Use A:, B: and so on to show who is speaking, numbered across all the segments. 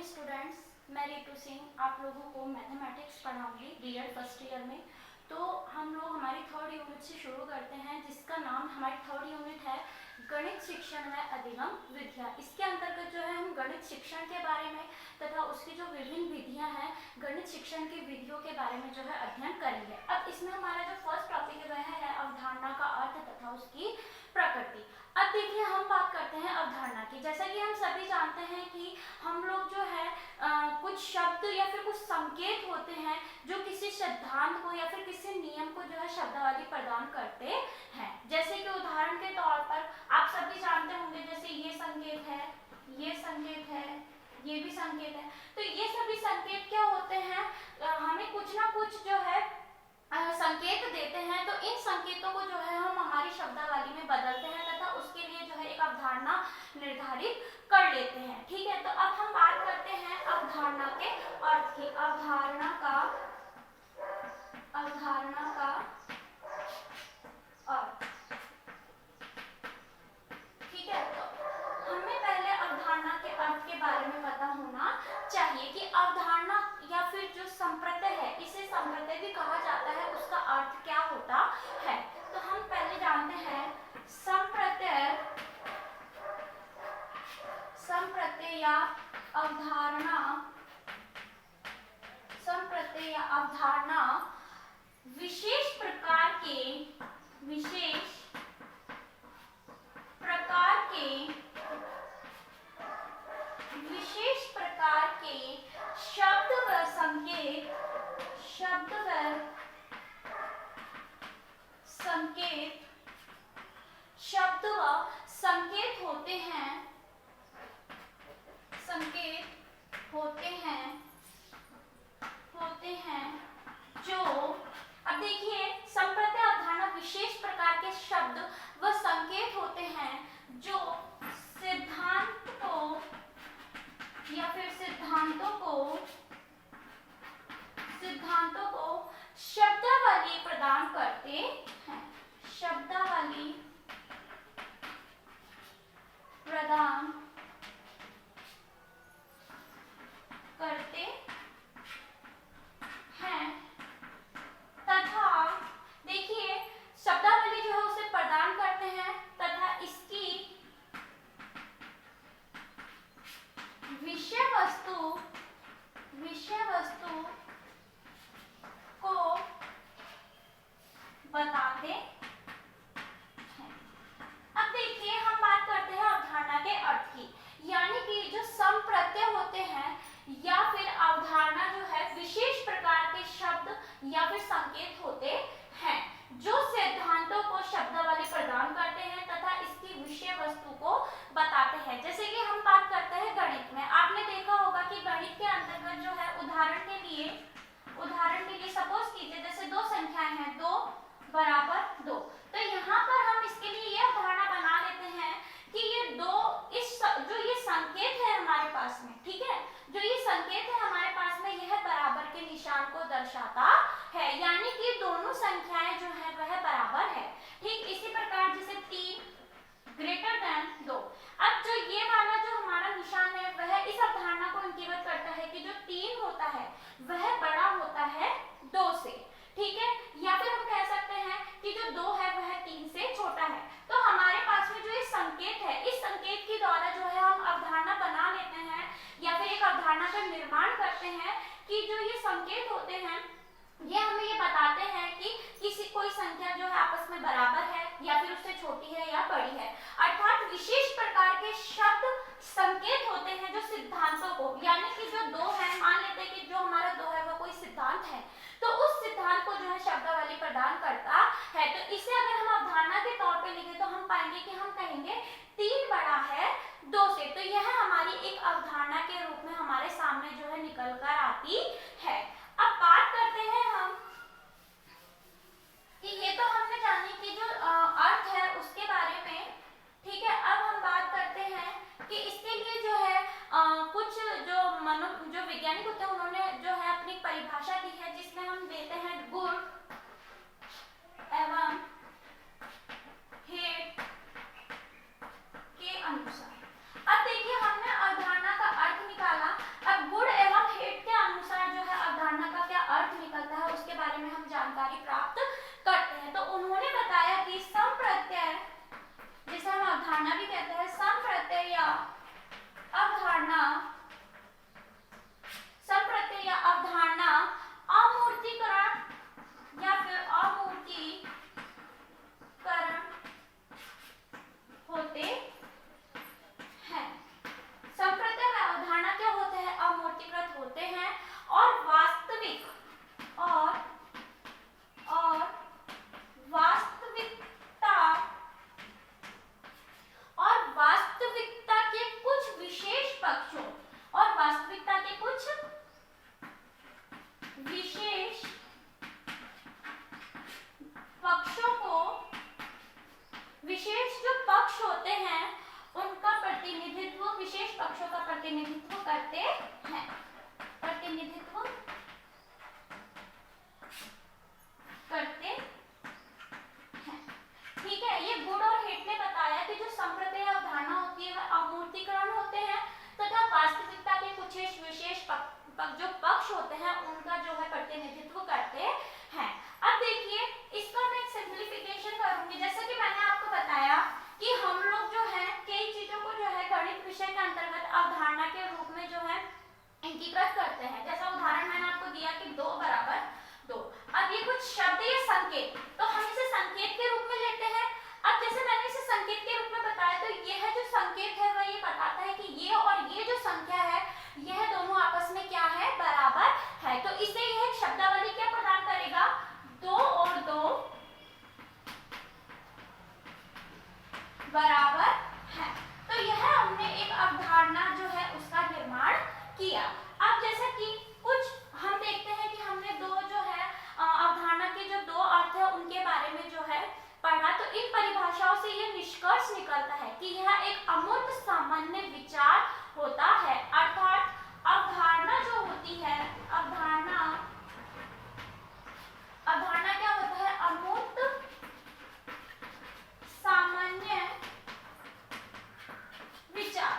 A: Students, मैं रितु सिंह आप लोगों को मैथमेटिक्स पढ़ाऊंगी बीएड फर्स्ट ईयर में। तो हम लोग हमारी थर्ड यूनिट से शुरू करते हैं, जिसका नाम हमारी थर्ड यूनिट है गणित शिक्षण में अधिगम विधियाँ। इसके अंतर्गत जो है हम गणित शिक्षण के बारे में तथा उसकी जो विभिन्न विधियाँ हैं, गणित शिक्षण की विधियों के बारे में जो है अध्ययन करेंगे। अब इसमें हमारा जो फर्स्ट टॉपिक है वह है अवधारणा का अर्थ तथा उसकी प्रकृति। अब देखिए हम बात करते हैं अवधारणा की। जैसा कि हम सभी जानते हैं कि हम लोग जो है कुछ शब्द या फिर कुछ संकेत होते हैं जो किसी सिद्धांत को या फिर किसी नियम को जो है शब्दावली प्रदान करते हैं। जैसे कि उदाहरण के तौर पर आप सभी जानते होंगे, जैसे ये संकेत है, ये संकेत है, ये भी संकेत है। तो ये सभी संकेत क्या होते हैं, हमें कुछ ना कुछ जो है संकेत देते हैं। तो इन संकेतों को जो है हम हमारी शब्दावली में बदलते हैं तथा उसके लिए जो है एक अवधारणा निर्धारित कर लेते हैं। ठीक है, तो अब हम बात करते हैं अवधारणा के अर्थ की। अवधारणा का अर्थ, ठीक है। तो हमें पहले अवधारणा के अर्थ के बारे में पता होना चाहिए कि अवधारणा या फिर जो संप्रत्यय है, इसे संप्रत्यय भी कहा जाता है, उसका अर्थ क्या होता है। तो हम पहले जानते हैं संप्रत्यय या अवधारणा। संप्रत्यय या अवधारणा विशेष प्रकार के शब्द व संकेत होते हैं जो, अब देखिए संप्रत्यय अवधारणा विशेष प्रकार के शब्द व संकेत होते हैं जो सिद्धांत को या फिर सिद्धांतों को शब्दावली प्रदान करते हैं। शब्दावली प्रदान करते हैं तथा देखिए शब्दावली जो है उसे प्रदान करते हैं तथा इसकी विषय वस्तु को बताते हैं। अब देखिए हम बात करते हैं अवधारणा के अर्थ की, यानी कि जो संप्रत्यय होते हैं या फिर अवधारणा जो है विशेष प्रकार के शब्द या फिर संकेत होते हैं जो सिद्धांतों को शब्दावली प्रदान करते हैं तथा इसकी विषय वस्तु को बताते हैं। जैसे कि हम बात करते हैं गणित में, आपने देखा होगा कि गणित के अंतर्गत जो है उदाहरण के लिए सपोज कीजिए जैसे दो संख्याएं हैं 2 बराबर 2, तो यहाँ पर हम इसके लिए यह अवधारणा बना लेते हैं कि ये दो जो ये संकेत है हमारे पास में, ठीक है, जो ये संकेत है हमारे पास में यह बराबर के निशान को दर्शाता है, यानी कि दोनों संख्याएं जो है वह बराबर है। ठीक इसी प्रकार जैसे 3 ग्रेटर देन 2, अब जो ये वाला जो हमारा निशान है वह इस अवधारणा को इंगित करता है कि जो 3 होता है वह बड़ा होता है 2 से, ठीक है, या फिर हम कह सकते हैं कि जो 2 है वह 3 से छोटा है। तो हमारे पास में जो ये संकेत है, इस संकेत के द्वारा जो है हम अवधारणा बना लेते हैं या फिर एक अवधारणा का निर्माण करते हैं कि जो ये संकेत होते हैं ये हमें ये बताते हैं कि कोई संख्या जो है आपस में बराबर है या फिर उससे छोटी है या बड़ी है। अर्थात विशेष प्रकार के शब्द संकेत होते हैं जो सिद्धांतों को, यानी कि जो 2 है, मान लेते हैं कि जो हमारा 2 है वो कोई सिद्धांत है, तो उस सिद्धांत को जो है शब्दावली प्रदान करता है। तो इसे अगर हम अवधारणा के तौर पे लिखें तो हम पाएंगे कि हम कहेंगे 3 बड़ा है 2 से। तो यह हमारी एक अवधारणा के रूप में हमारे सामने जो है निकल कर आती है। अब बात करते हैं हम कि ये तो हमने जानी कि जो अर्थ है उसके बारे में, ठीक है। अब हम बात करते हैं कि इसके लिए जो है कुछ जो वैज्ञानिक होते हैं उन्होंने जो है अपनी परिभाषा दी है, जिसमें हम देते हैं गुण एवं हेड के अनुसार। अब देखिए हमने अवधारणा का अर्थ निकाला, अब प्रतिनिधित्व करते हैं, प्रतिनिधित्व करते हैं। ठीक है, ये गुड और हेट ने बताया कि जो संप्रत्यय अवधारणा होती है वह अमूर्तीकरण होते हैं तथा वास्तविकता के कुछ विशेष जो पक्ष होते हैं उनका जो है प्रतिनिधित्व करते हैं। अब देखिए इसका मैं एक सिंप्लीफिकेशन करूंगी। जैसा कि मैंने आपको बताया कि हम लोग जो है कई चीजों को जो है गणित विषय के अंतर्गत अवधारणा के रूप में जो है एकीकृत करते हैं। जैसा उदाहरण मैंने आपको दिया कि 2 बराबर 2। अब ये कुछ शब्द या संकेत, तो हम इसे संकेत के रूप में लेते हैं। अब जैसे मैंने इसे संकेत के रूप में बताया तो ये है जो संकेत है वह ये बताता है कि ये और ये जो संख्या है यह दोनों आपस में क्या है, बराबर है। तो इसे यह शब्दावली क्या प्रदान करेगा, 2 और 2 बराबर है। तो यह हमने एक अवधारणा जो है उसका निर्माण किया। अब जैसा कि कुछ हम देखते हैं कि हमने दो जो है अवधारणा के जो 2 अर्थ है उनके बारे में जो है पढ़ा। तो इन परिभाषाओं से ये निष्कर्ष निकलता है कि यह एक अमूर्त सामान्य विचार होता है, अर्थात अवधारणा जो होती है, अवधारणा क्या होता है, अमूर्त सामान्य विचार।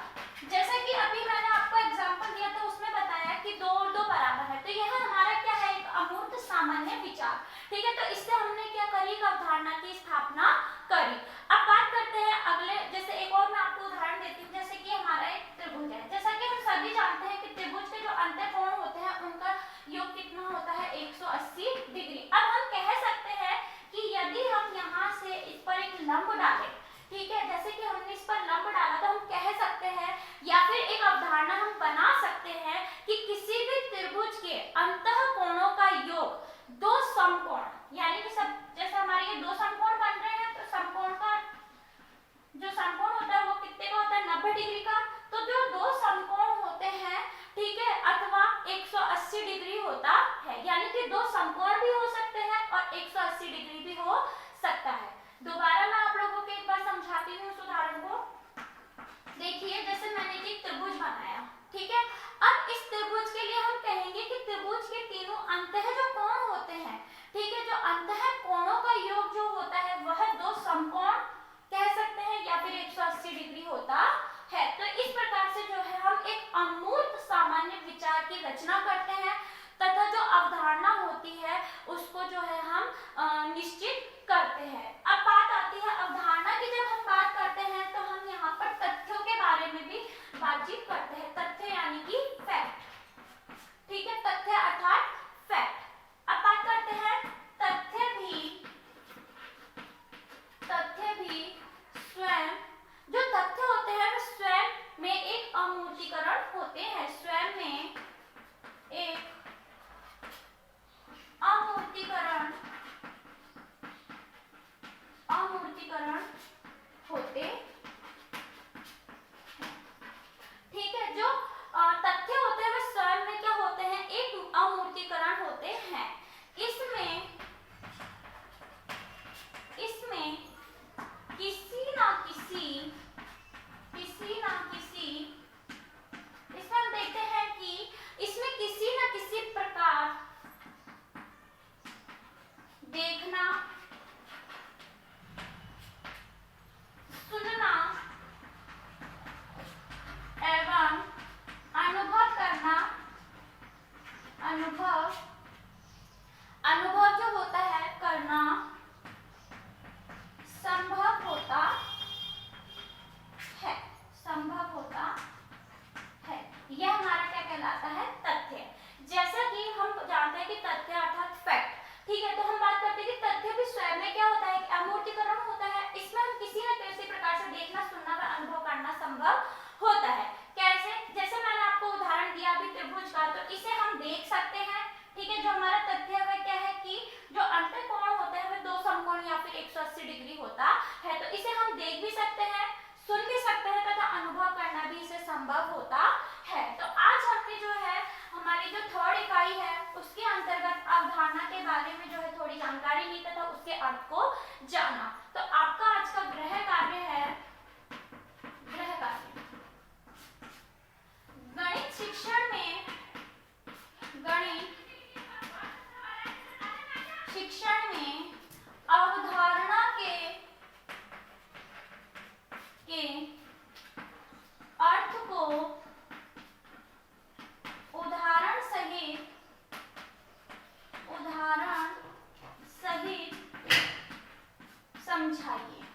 A: जैसा कि अभी मैंने आपको एग्जांपल दिया था उसमें बताया कि 2 और 2 बराबर है, तो यह हमारा क्या है, एक अमूर्त सामान्य विचार। ठीक है, तो इससे हमने क्या करी, एक अवधारणा की स्थापना करी। अब बात करते हैं अगले, जैसे एक और मैं आपको उदाहरण देती हूँ। जैसे कि हमारा एक त्रिभुज है, जैसा कि हम सभी जानते हैं कि त्रिभुज के जो अंतःकोण होते हैं उनका योग कितना होता है, 180 डिग्री। अब हम कह सकते हैं कि यदि हम यहाँ से इस पर एक लंब डालें, ठीक है, जैसे कि हमने इस पर लंब डाला तो हम कह सकते हैं या फिर एक अवधारणा हम बना सकते हैं कि किसी भी त्रिभुज के अंतःकोणों का योग 2 समकोण, यानी कि सब जैसे हमारे ये 2 समकोण बन रहे हैं तो समकोण का जो समकोण होता है वो कितने का होता है, 90 डिग्री का। तो जो 2 समकोण होते हैं, ठीक है, अथवा 180 डिग्री होता है, यानी कि 2 समकोण भी हो सकते हैं और 180 डिग्री भी हो सकता है। दोबारा मैं आप लोगों को एक बार समझाती हूँ इस उदाहरण को। देखिए जैसे मैंने एक त्रिभुज बनाया, ठीक है, अब इस त्रिभुज के लिए हम कहेंगे कि त्रिभुज के तीनों अंतः जो कोण होते हैं, ठीक है, जो अंतः कोणों का योग जो होता है वह 2 समकोण कह सकते हैं या फिर 180 डिग्री होता है। तो इस प्रकार से जो है हम एक अमूर्त सामान्य विचार की रचना करते हैं तथा जो अवधारणा होती है उसको जो है हम निश्चित करते हैं। अब बात आती है अवधारणा की। जब हम बात करते हैं तो हम यहाँ पर तथ्यों के बारे में भी बातचीत करते हैं। तथ्य यानी कि फैक्ट, ठीक है, तथ्य अर्थात फैक्ट। अब बात करते हैं तथ्य भी स्वयं, जो तथ्य होते हैं वो स्वयं में एक अमूर्तीकरण होते हैं, स्वयं में एक अमूर्तीकरण होते हैं। ठीक है, जो तथ्य होते हैं वो स्वयं में क्या होते हैं, एक अमूर्तीकरण होते हैं। इसमें इसमें हम देखते हैं कि इसमें किसी न किसी प्रकार देखना, सुनना एवं अनुभव करना, अनुभव जो होता है करना संभव होता है। यह हमारा क्या कहलाता है, तथ्य। जैसा कि हम जानते हैं कि तथ्य अर्थात फैक्ट, ठीक है, तो हम बात करते हैं कि तथ्य भी स्वयं में क्या होता है, अमूर्तीकरण होता है। इसमें हम किसी न किसी प्रकार से देखना, सुनना व अनुभव करना संभव होता है। कैसे, जैसे मैंने आपको उदाहरण दिया अभी त्रिभुज का, तो इसे हम देख सकते हैं, ठीक है, जो हमारा तथ्य है वह क्या है कि जो अंतःकोण होते हैं वह 2 समकोण या फिर 180 डिग्री होता है। तो इसे हम देख भी सकते हैं, सुन भी सकते हैं तथा अनुभव करना भी इसे संभव होता है। तो आज हमने जो है हमारी जो 3rd इकाई है उसके अंतर्गत अवधारणा के बारे में जो है थोड़ी जानकारी ली तथा उसके अर्थ को जाना। तो आपका आज का गृह कार्य है, के अर्थ को उदाहरण सहित समझाइए।